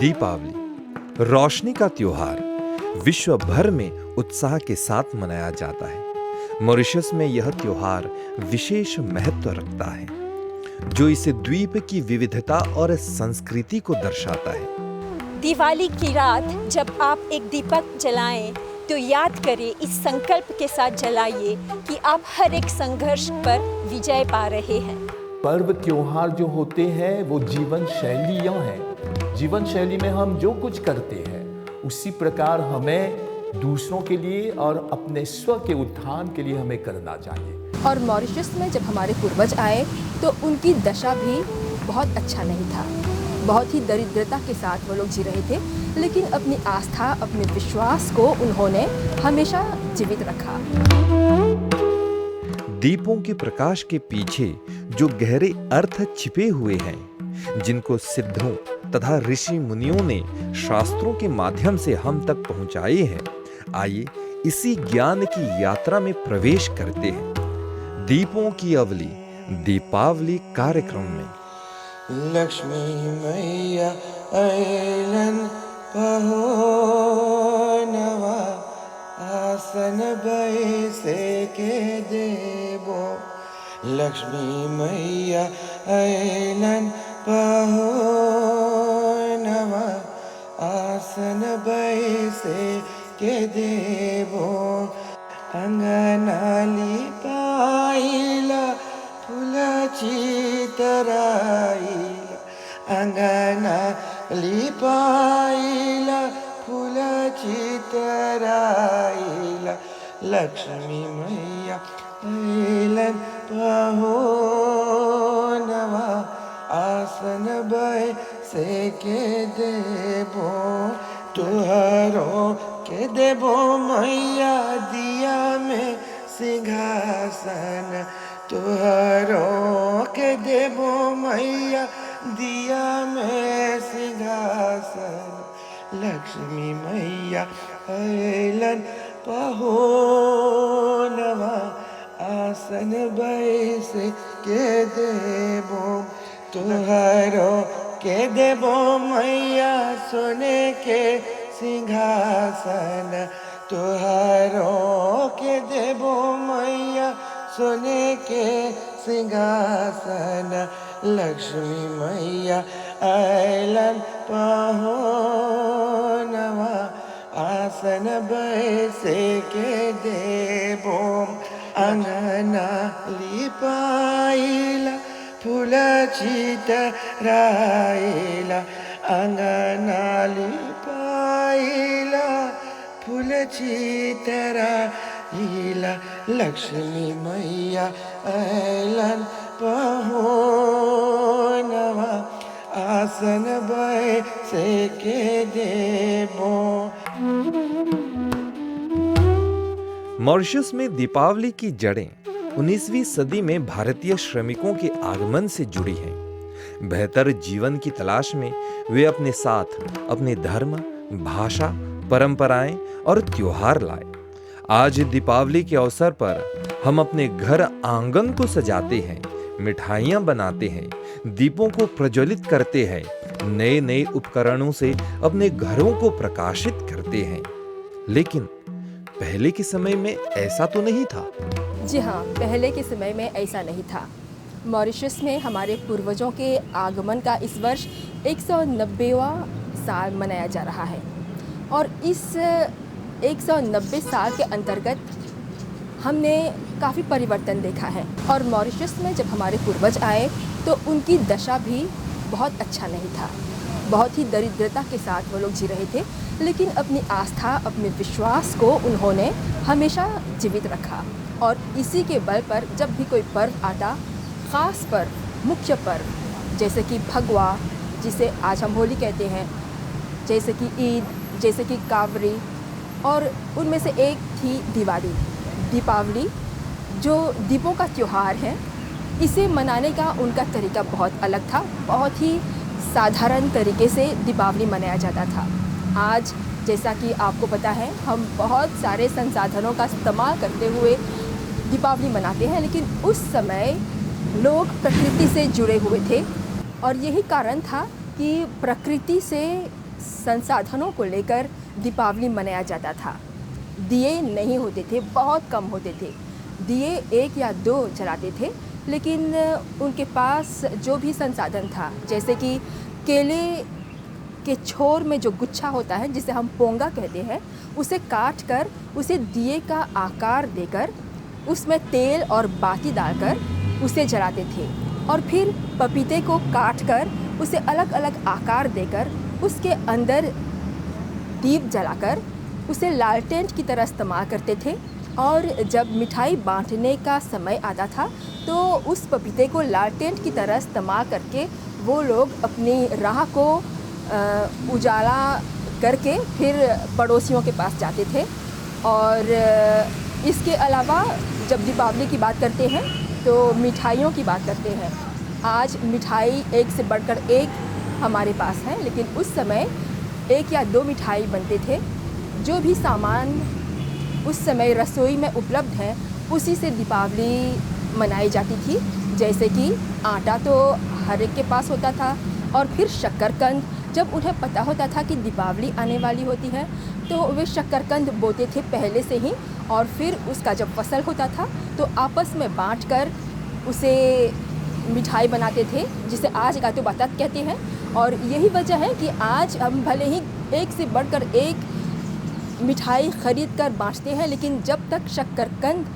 दीपावली रोशनी का त्योहार विश्व भर में उत्साह के साथ मनाया जाता है। मॉरिशस में यह त्योहार विशेष महत्व रखता है, जो इसे द्वीप की विविधता और संस्कृति को दर्शाता है। दिवाली की रात जब आप एक दीपक जलाएं, तो याद करें, इस संकल्प के साथ जलाइए कि आप हर एक संघर्ष पर विजय पा रहे हैं। पर्व त्योहार जो होते हैं वो जीवन शैलियाँ हैं। जीवन शैली में हम जो कुछ करते हैं उसी प्रकार हमें दूसरों के लिए और अपने स्व के उत्थान के लिए हमें करना चाहिए। और मॉरिशस में जब हमारे पूर्वज आए तो उनकी दशा भी बहुत अच्छा नहीं था। बहुत ही दरिद्रता के साथ वो लोग जी रहे थे, लेकिन अपनी आस्था, अपने विश्वास को उन्होंने हमेशा जीवित रखा। दीपों के प्रकाश के पीछे जो गहरे अर्थ छिपे हुए हैं, जिनको सिद्धों तथा ऋषि मुनियों ने शास्त्रों के माध्यम से हम तक पहुंचाए हैं, आइए इसी ज्ञान की यात्रा में प्रवेश करते हैं। दीपों की अवली दीपावली कार्यक्रम में लक्ष्मी मैया ऐलन पहो नवा आसन बैसे के देवो। लक्ष्मी मैया ऐलन पहो नवा आसन बैसे के देवो। अंगनाली पाइला फुलाची तराईला। अंगना लिपाईला फुलाची तराईला। लक्ष्मी मैया ऐलन पहो नवा आसन बैसे के देवो। तुहरो के देवो मैया दिया में सिंहासन। तुहरो के देवो मैया दिया में सिंहासन। लक्ष्मी मैया ऐलन पहो नवा आसन बैसे के देवो। तुहरो के देवो मैया सोने के सिंहासन। तुहरो के देवो मैया सोने के सिंहासन। लक्ष्मी मैया ऐलन पहो नवा आसन बैसे के देवो। अंगना लिपाईला फुलाची तराईला। अंगना लिपाईला फुलाची तराईला। लक्ष्मी मैया ऐलन पहो नवा आसन बैसे के देवो। मॉरिशस में दीपावली की जड़ें 19वीं सदी में भारतीय श्रमिकों के आगमन से जुड़ी हैं। बेहतर जीवन की तलाश में वे अपने साथ अपने धर्म, भाषा, परंपराएं और त्योहार लाए। आज दीपावली के अवसर पर हम अपने घर आंगन को सजाते हैं, मिठाइयां बनाते हैं, दीपों को प्रज्वलित करते हैं, नए नए उपकरणों से अपने घरों को प्रकाशित करते हैं। लेकिन पहले के समय में ऐसा तो नहीं था। जी हाँ, पहले के समय में ऐसा नहीं था। मॉरिशस में हमारे पूर्वजों के आगमन का इस वर्ष 190वां साल मनाया जा रहा है और इस 190 साल के अंतर्गत हमने काफ़ी परिवर्तन देखा है। और मॉरिशस में जब हमारे पूर्वज आए तो उनकी दशा भी बहुत अच्छा नहीं था। बहुत ही दरिद्रता के साथ वो लोग जी रहे थे, लेकिन अपनी आस्था, अपने विश्वास को उन्होंने हमेशा जीवित रखा। और इसी के बल पर जब भी कोई पर्व आता, ख़ास पर्व, मुख्य पर्व जैसे कि भगवा, जिसे आज हम होली कहते हैं, जैसे कि ईद, जैसे कि कावरी, और उनमें से एक थी दिवाली, दीपावली, जो दीपों का त्योहार है। इसे मनाने का उनका तरीका बहुत अलग था। बहुत ही साधारण तरीके से दीपावली मनाया जाता था। आज जैसा कि आपको पता है, हम बहुत सारे संसाधनों का इस्तेमाल करते हुए दीपावली मनाते हैं, लेकिन उस समय लोग प्रकृति से जुड़े हुए थे और यही कारण था कि प्रकृति से संसाधनों को लेकर दीपावली मनाया जाता था। दिए नहीं होते थे, बहुत कम होते थे। दिए 1 या 2 जलाते थे, लेकिन उनके पास जो भी संसाधन था, जैसे कि केले के छोर में जो गुच्छा होता है जिसे हम पोंगा कहते हैं, उसे काट कर उसे दिए का आकार देकर उसमें तेल और बाती डालकर उसे जलाते थे। और फिर पपीते को काट कर उसे अलग अलग आकार देकर उसके अंदर दीप जलाकर उसे लालटेन की तरह इस्तेमाल करते थे। और जब मिठाई बांटने का समय आता था तो उस पपीते को लालटेन की तरह इस्तेमाल करके वो लोग अपनी राह को उजाला करके फिर पड़ोसियों के पास जाते थे। और इसके अलावा जब दीपावली की बात करते हैं तो मिठाइयों की बात करते हैं। आज मिठाई एक से बढ़कर एक हमारे पास है, लेकिन उस समय 1 या 2 मिठाई बनते थे। जो भी सामान उस समय रसोई में उपलब्ध है उसी से दीपावली मनाई जाती थी। जैसे कि आटा तो हर एक के पास होता था, और फिर शक्करकंद। जब उन्हें पता होता था कि दीपावली आने वाली होती है तो वे शक्करकंद बोते थे पहले से ही, और फिर उसका जब फसल होता था तो आपस में बांटकर उसे मिठाई बनाते थे, जिसे आज गातो बातात कहते हैं। और यही वजह है कि आज हम भले ही एक से बढ़कर एक मिठाई ख़रीद कर बाँटते हैं, लेकिन जब तक शक्करकंद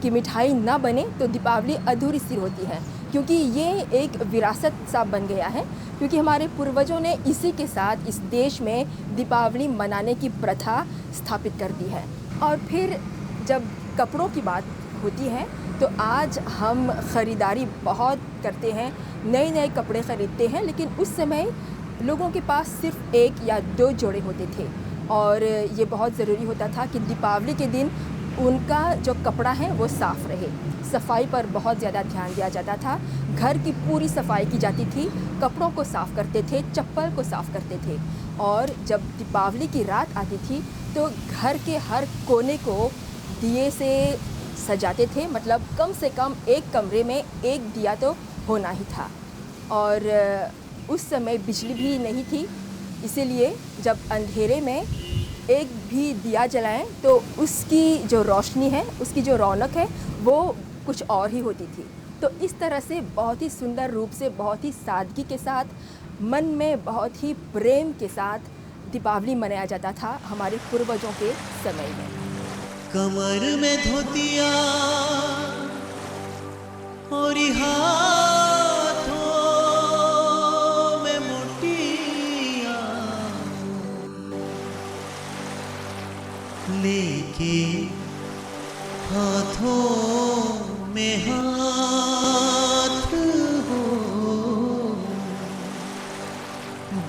की मिठाई ना बने तो दीपावली अधूरी सी होती है, क्योंकि ये एक विरासत सा बन गया है। क्योंकि हमारे पूर्वजों ने इसी के साथ इस देश में दीपावली मनाने की प्रथा स्थापित कर दी है। और फिर जब कपड़ों की बात होती है तो आज हम ख़रीदारी बहुत करते हैं, नए नए कपड़े ख़रीदते हैं, लेकिन उस समय लोगों के पास सिर्फ 1 या 2 जोड़े होते थे। और ये बहुत ज़रूरी होता था कि दीपावली के दिन उनका जो कपड़ा है वो साफ़ रहे। सफाई पर बहुत ज़्यादा ध्यान दिया जाता था। घर की पूरी सफाई की जाती थी, कपड़ों को साफ़ करते थे, चप्पल को साफ़ करते थे। और जब दीपावली की रात आती थी तो घर के हर कोने को दिए से सजाते थे। मतलब कम से कम एक कमरे में एक दिया तो होना ही था। और उस समय बिजली भी नहीं थी, इसीलिए जब अंधेरे में एक भी दिया जलाएं तो उसकी जो रोशनी है, उसकी जो रौनक है वो कुछ और ही होती थी। तो इस तरह से बहुत ही सुंदर रूप से, बहुत ही सादगी के साथ, मन में बहुत ही प्रेम के साथ दीपावली मनाया जाता था हमारे पूर्वजों के समय में। कमर में धोतिया और हाथों में मोटिया लेके हाथों में हाथ हो,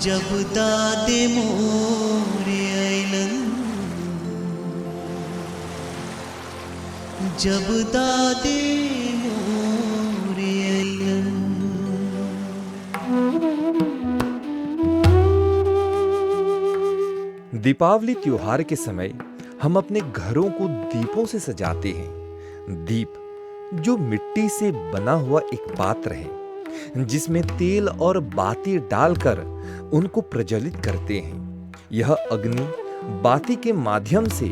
जब दादे मोरे आइलन, जब दादे मोरे आइलन। दीपावली त्योहार के समय हम अपने घरों को दीपों से सजाते हैं। दीप जो मिट्टी से बना हुआ एक पात्र है जिसमें तेल और बाती डालकर उनको प्रज्वलित करते हैं। यह अग्नि बाती के माध्यम से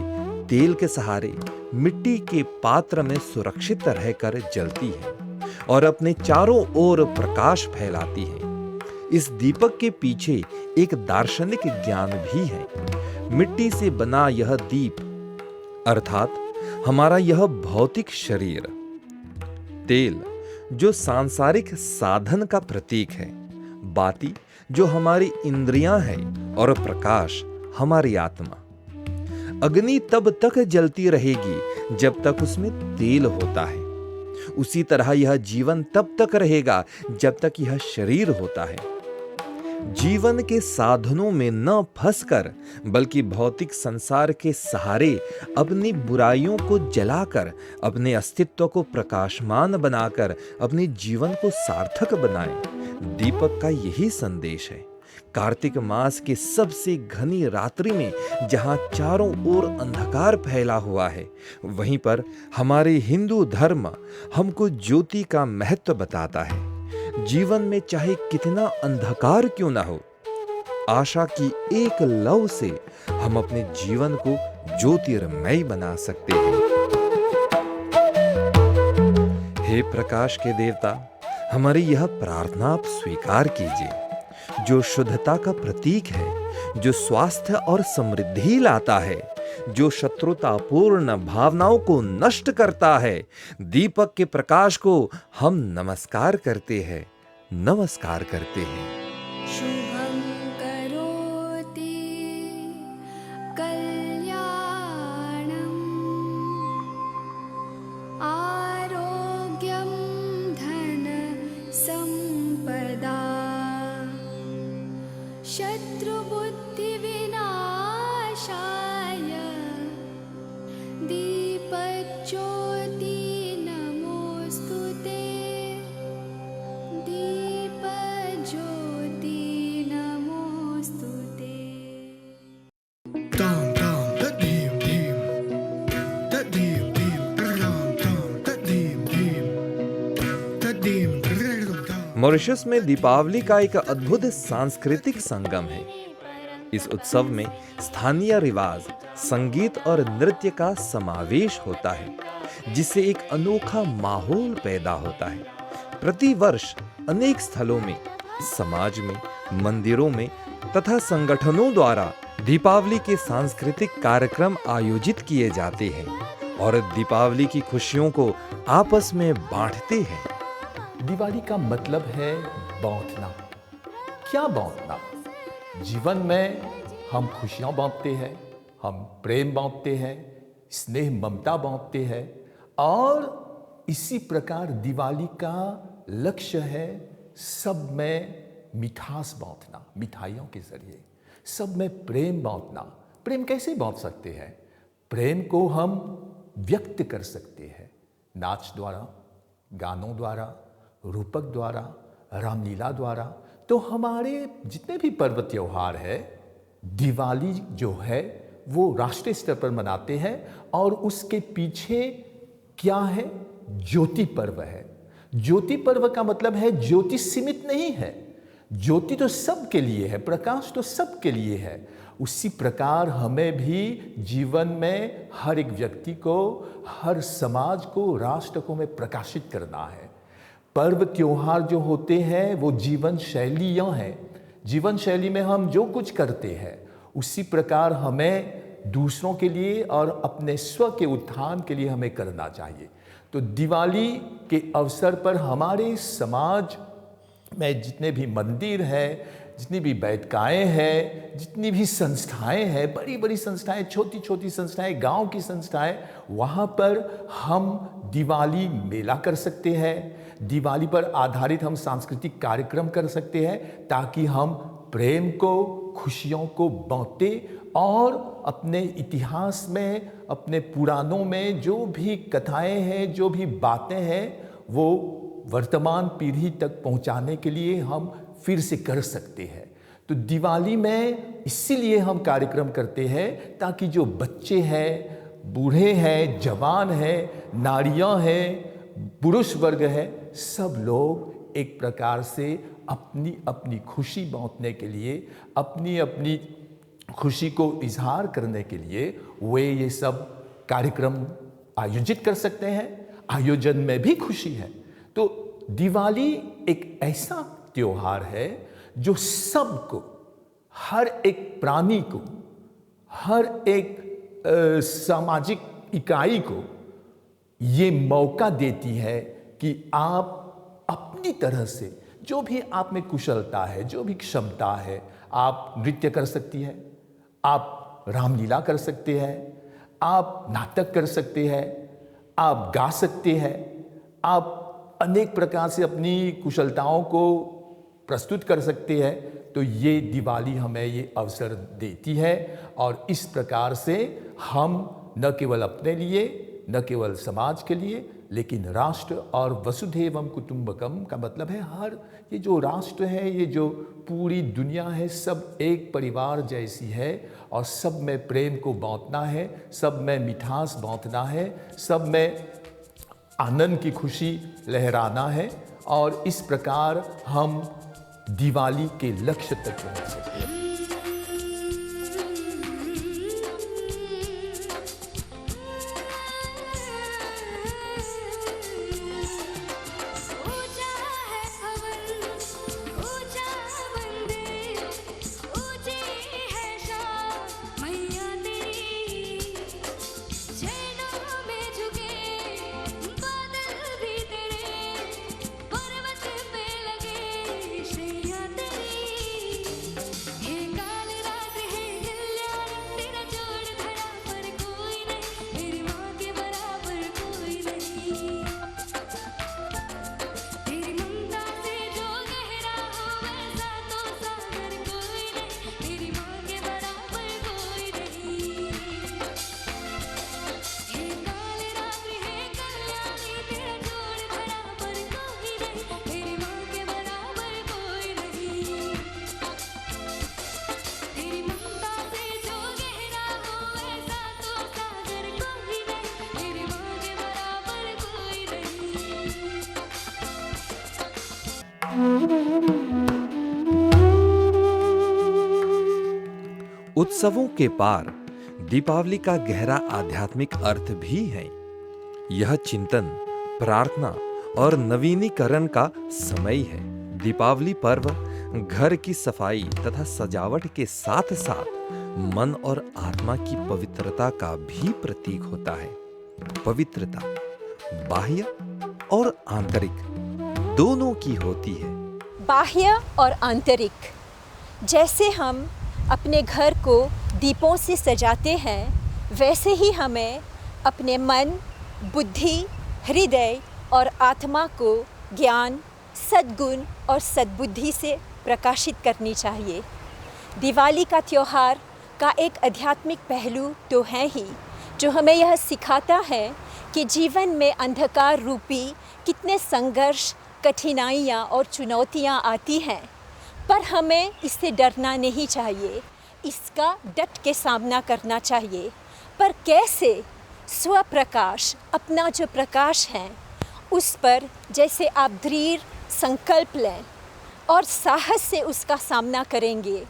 तेल के सहारे मिट्टी के पात्र में सुरक्षित रहकर जलती है और अपने चारों ओर प्रकाश फैलाती है। इस दीपक के पीछे एक दार्शनिक ज्ञान भी है। मिट्टी से बना यह दीप अर्थात हमारा यह भौतिक शरीर, तेल जो सांसारिक साधन का प्रतीक है, बाती जो हमारी इंद्रियां हैं और प्रकाश हमारी आत्मा। अग्नि तब तक जलती रहेगी जब तक उसमें तेल होता है। उसी तरह यह जीवन तब तक रहेगा जब तक यह शरीर होता है। जीवन के साधनों में न फंसकर बल्कि भौतिक संसार के सहारे अपनी बुराइयों को जलाकर अपने अस्तित्व को प्रकाशमान बनाकर अपने जीवन को सार्थक बनाएं। दीपक का यही संदेश है कार्तिक मास के सबसे घनी रात्रि में जहां चारों ओर अंधकार फैला हुआ है, वहीं पर हमारे हिंदू धर्म हमको ज्योति का महत्व बताता है। जीवन में चाहे कितना अंधकार क्यों ना हो, आशा की एक लौ से हम अपने जीवन को ज्योतिर्मय बना सकते हैं। हे प्रकाश के देवता, हमारी यह प्रार्थना आप स्वीकार कीजिए, जो शुद्धता का प्रतीक है, जो स्वास्थ्य और समृद्धि लाता है, जो शत्रुतापूर्ण भावनाओं को नष्ट करता है। दीपक के प्रकाश को हम नमस्कार करते हैं, नमस्कार करते हैं। शुभं करोति कल्याणम् आरोग्यं धन संपदा शत्रुबुद्धि विनाशाय दीपज्योति नमोस्तुते दीपज्योति नमोस्तुते। Dum dum da dim dim da dim dim dum dum da dim dum. Mauritius में दीपावली का एक अद्भुत सांस्कृतिक संगम है। इस उत्सव में स्थानीय रिवाज, संगीत और नृत्य का समावेश होता है, जिससे एक अनोखा माहौल पैदा होता है। प्रति वर्ष अनेक स्थलों में, समाज में, मंदिरों में तथा संगठनों द्वारा दीपावली के सांस्कृतिक कार्यक्रम आयोजित किए जाते हैं और दीपावली की खुशियों को आपस में बांटते हैं। दिवाली का मतलब है बांटना। क्या बांटना? जीवन में हम खुशियां बांटते हैं, हम प्रेम बांटते हैं, स्नेह ममता बांटते हैं, और इसी प्रकार दिवाली का लक्ष्य है सब में मिठास बांटना, मिठाइयों के जरिए सब में प्रेम बांटना। प्रेम कैसे बांट सकते हैं? प्रेम को हम व्यक्त कर सकते हैं नाच द्वारा, गानों द्वारा, रूपक द्वारा, रामलीला द्वारा। तो हमारे जितने भी पर्व त्योहार है, दिवाली जो है वो राष्ट्रीय स्तर पर मनाते हैं, और उसके पीछे क्या है? ज्योति पर्व है। ज्योति पर्व का मतलब है ज्योति सीमित नहीं है, ज्योति तो सबके लिए है, प्रकाश तो सबके लिए है। उसी प्रकार हमें भी जीवन में हर एक व्यक्ति को, हर समाज को, राष्ट्र को में प्रकाशित करना है। पर्व त्योहार जो होते हैं वो जीवन शैलियाँ हैं। जीवन शैली में हम जो कुछ करते हैं उसी प्रकार हमें दूसरों के लिए और अपने स्व के उत्थान के लिए हमें करना चाहिए। तो दिवाली के अवसर पर हमारे समाज में जितने भी मंदिर हैं, जितनी भी बैठकाएँ हैं, जितनी भी संस्थाएं हैं, बड़ी बड़ी संस्थाएं, छोटी छोटी संस्थाएं, गांव की संस्थाएं, वहाँ पर हम दिवाली मेला कर सकते हैं। दिवाली पर आधारित हम सांस्कृतिक कार्यक्रम कर सकते हैं, ताकि हम प्रेम को, खुशियों को बांटें और अपने इतिहास में, अपने पुराणों में जो भी कथाएं हैं, जो भी बातें हैं, वो वर्तमान पीढ़ी तक पहुंचाने के लिए हम फिर से कर सकते हैं। तो दिवाली में इसीलिए हम कार्यक्रम करते हैं ताकि जो बच्चे हैं, बूढ़े हैं, जवान हैं, नारियां हैं, पुरुष वर्ग है, सब लोग एक प्रकार से अपनी अपनी खुशी बांटने के लिए, अपनी अपनी खुशी को इजहार करने के लिए वे ये सब कार्यक्रम आयोजित कर सकते हैं। आयोजन में भी खुशी है। तो दिवाली एक ऐसा त्योहार है जो सबको, हर एक प्राणी को, हर एक सामाजिक इकाई को ये मौका देती है कि आप अपनी तरह से जो भी आप में कुशलता है, जो भी क्षमता है, आप नृत्य कर सकती है, आप रामलीला कर सकते हैं, आप नाटक कर सकते हैं, आप गा सकते हैं, आप अनेक प्रकार से अपनी कुशलताओं को प्रस्तुत कर सकते हैं। तो ये दिवाली हमें ये अवसर देती है, और इस प्रकार से हम न केवल अपने लिए, न केवल समाज के लिए, लेकिन राष्ट्र और वसुधैवम कुटुंबकम का मतलब है हर ये जो राष्ट्र है, ये जो पूरी दुनिया है, सब एक परिवार जैसी है और सब में प्रेम को बांटना है, सब में मिठास बांटना है, सब में आनंद की खुशी लहराना है और इस प्रकार हम दिवाली के लक्ष्य तक पहुंच सकते हैं। ऊंचा है हवन, ऊंचा मंदिर, ऊंची है शान मैया तेरी। शरणों में झुके बादल भी तेरे, पर्वत पे लगे शैया तेरी। हे काल रात है कल्याण, तेरा जोड़ धरा पर कोई नहीं, तेरी माँ के बराबर कोई नहीं। तेरी ममता से जो गहरा हो वैसा तो सागर कोई नहीं, तेरी माँ के बराबर कोई नहीं। हे काल रात्रि है कल्याणी, तेरा जोड़ धरा पर कोई नहीं, तेरी माँ के बराबर कोई नहीं। तेरी ममता से जो गहरा हो वैसा तो सागर कोई नहीं, तेरी माँ के बराबर कोई नहीं। उत्सवों के पार दीपावली का गहरा आध्यात्मिक अर्थ भी है। यह चिंतन, प्रार्थना और नवीनीकरण का समय है। दीपावली पर्व घर की सफाई तथा सजावट के साथ साथ मन और आत्मा की पवित्रता का भी प्रतीक होता है। पवित्रता बाह्य और आंतरिक दोनों की होती है। बाह्य और आंतरिक। जैसे हम अपने घर को दीपों से सजाते हैं, वैसे ही हमें अपने मन, बुद्धि, हृदय और आत्मा को ज्ञान, सद्गुण और सद्बुद्धि से प्रकाशित करनी चाहिए। दिवाली का त्योहार का एक आध्यात्मिक पहलू तो है ही, जो हमें यह सिखाता है कि जीवन में अंधकार रूपी कितने संघर्ष, कठिनाइयाँ और चुनौतियाँ आती हैं, पर हमें इससे डरना नहीं चाहिए, इसका डट के सामना करना चाहिए। पर कैसे? स्वप्रकाश, अपना जो प्रकाश है उस पर जैसे आप दृढ़ संकल्प लें और साहस से उसका सामना करेंगे।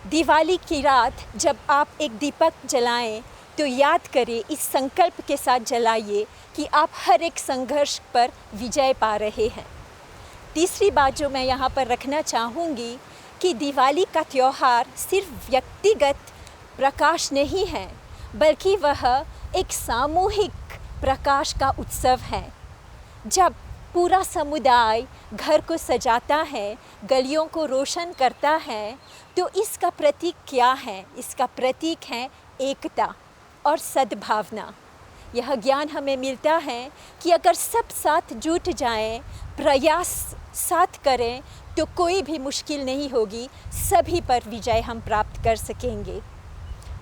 दिवाली की रात जब आप एक दीपक जलाएं तो याद करें, इस संकल्प के साथ जलाइए कि आप हर एक संघर्ष पर विजय पा रहे हैं। तीसरी बात जो मैं यहाँ पर रखना चाहूँगी कि दिवाली का त्यौहार सिर्फ व्यक्तिगत प्रकाश नहीं है, बल्कि वह एक सामूहिक प्रकाश का उत्सव है। जब पूरा समुदाय घर को सजाता है, गलियों को रोशन करता है, तो इसका प्रतीक क्या है? इसका प्रतीक है एकता और सद्भावना। यह ज्ञान हमें मिलता है कि अगर सब साथ जुट जाएं, प्रयास साथ करें, तो कोई भी मुश्किल नहीं होगी, सभी पर विजय हम प्राप्त कर सकेंगे।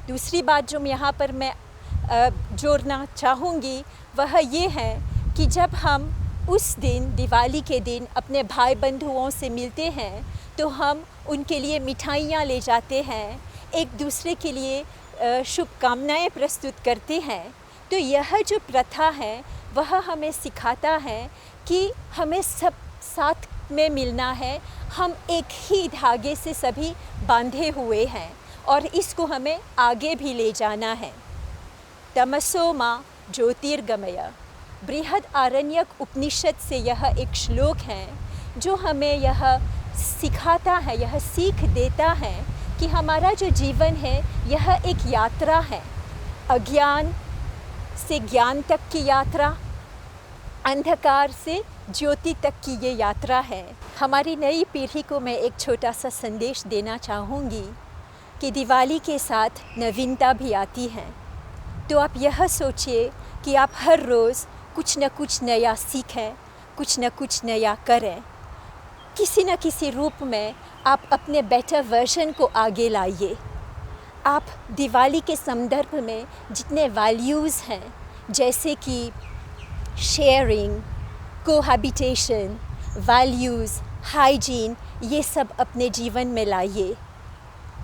दूसरी बात जो यहाँ पर मैं जोड़ना चाहूँगी वह ये है कि जब हम उस दिन, दिवाली के दिन, अपने भाई बंधुओं से मिलते हैं तो हम उनके लिए मिठाइयाँ ले जाते हैं, एक दूसरे के लिए शुभकामनाएं प्रस्तुत करते हैं। तो यह जो प्रथा है वह हमें सिखाता है कि हमें सब साथ में मिलना है, हम एक ही धागे से सभी बांधे हुए हैं और इसको हमें आगे भी ले जाना है। तमसो मा ज्योतिर्गमय, बृहद आरण्यक उपनिषद से यह एक श्लोक है जो हमें यह सिखाता है, यह सीख देता है कि हमारा जो जीवन है यह एक यात्रा है, अज्ञान से ज्ञान तक की यात्रा, अंधकार से ज्योति तक की ये यात्रा है। हमारी नई पीढ़ी को मैं एक छोटा सा संदेश देना चाहूँगी कि दिवाली के साथ नवीनता भी आती है। तो आप यह सोचिए कि आप हर रोज़ कुछ न कुछ नया सीखें, कुछ न कुछ नया करें, किसी न किसी रूप में आप अपने बेटर वर्जन को आगे लाइए। आप दिवाली के संदर्भ में जितने वैल्यूज़ हैं, जैसे कि शेयरिंग, कोहैबिटेशन, वैल्यूज़, हाइजीन, ये सब अपने जीवन में लाइए,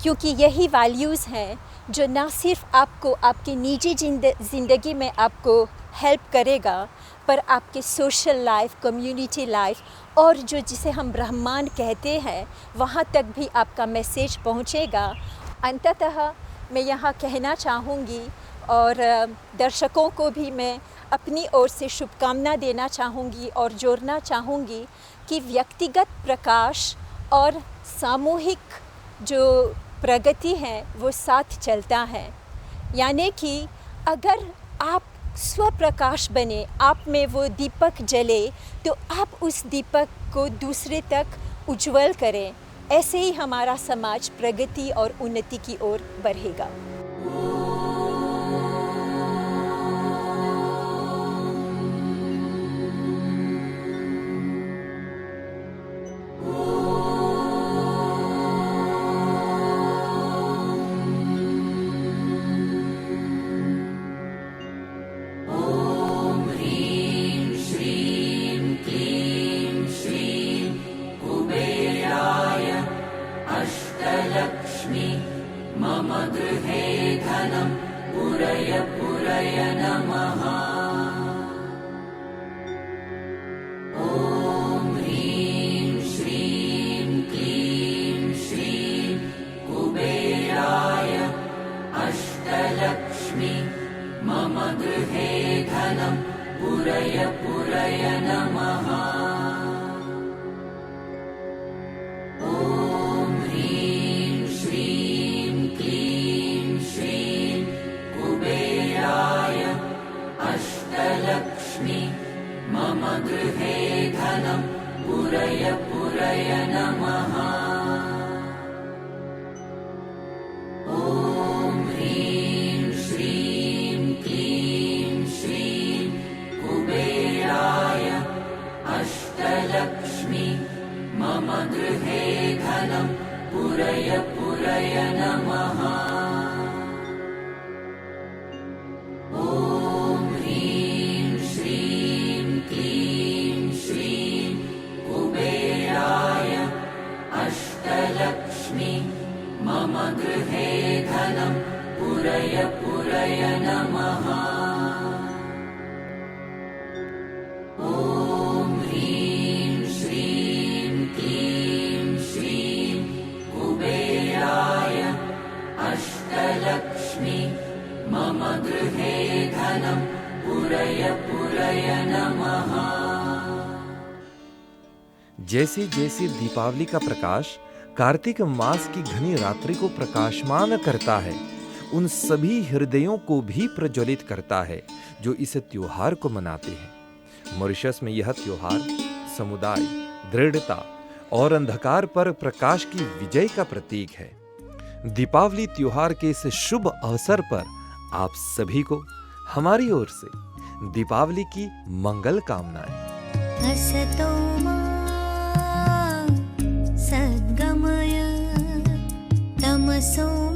क्योंकि यही वैल्यूज़ हैं जो ना सिर्फ आपको आपकी निजी ज़िंदगी में आपको हेल्प करेगा, पर आपके सोशल लाइफ, कम्युनिटी लाइफ और जो जिसे हम ब्रह्मांड कहते हैं वहाँ तक भी आपका मैसेज पहुँचेगा। अंततः मैं यहाँ कहना चाहूँगी और दर्शकों को भी मैं अपनी ओर से शुभकामना देना चाहूँगी और जोड़ना चाहूँगी कि व्यक्तिगत प्रकाश और सामूहिक जो प्रगति है वो साथ चलता है। यानी कि अगर आप स्वप्रकाश बने, आप में वो दीपक जले, तो आप उस दीपक को दूसरे तक उज्जवल करें। ऐसे ही हमारा समाज प्रगति और उन्नति की ओर बढ़ेगा। जैसे जैसे दीपावली का प्रकाश कार्तिक मास की घनी रात्रि को प्रकाशमान करता है, उन सभी हृदयों को भी प्रज्वलित करता है जो इस त्योहार को मनाते हैं। मॉरिशस में यह त्योहार समुदाय, दृढ़ता और अंधकार पर प्रकाश की विजय का प्रतीक है। दीपावली त्योहार के इस शुभ अवसर पर आप सभी को हमारी ओर से दीपावली की मंगल कामनाएं। असतो मा सद्गमय तमसो